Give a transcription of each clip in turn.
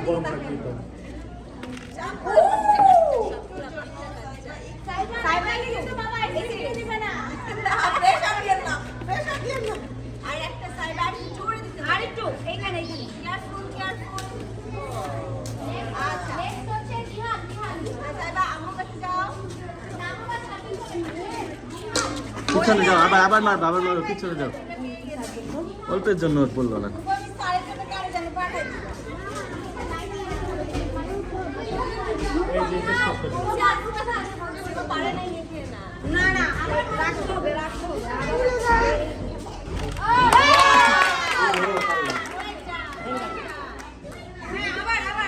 গরম থাকবে তো। পিছনে যাও, আবার আবার মারবো, আবার মারবো, পিছনে যাও। অল্পের জন্য বললো না। এই যে এটা শেষ করে দাও।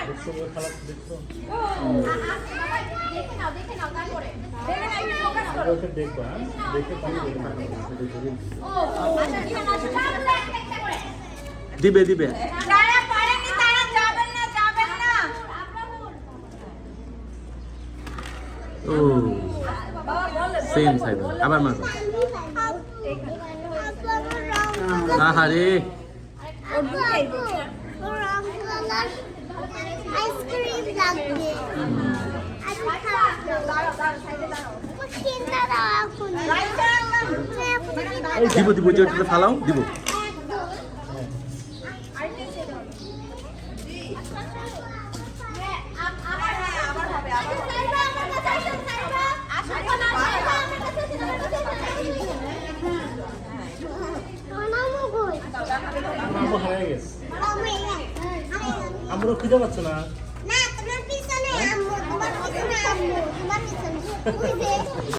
দেখছো বলে খারাপ দেখছো? আগে ওকে দেখবা, হ্যাঁ? দেখে তাহলে দিবে দিবে। ও সেম সাইড, আবার মারবো। আহারে আইসক্রিম লাগবে। দিব দিব, যেটা ফালাও দিব। হারিয়ে গেছে। আমরা খুঁজে পাচ্ছ না। না তোমার পিছনে আম্মু, তোমার পিছনে আম্মু, তোমার পিছনে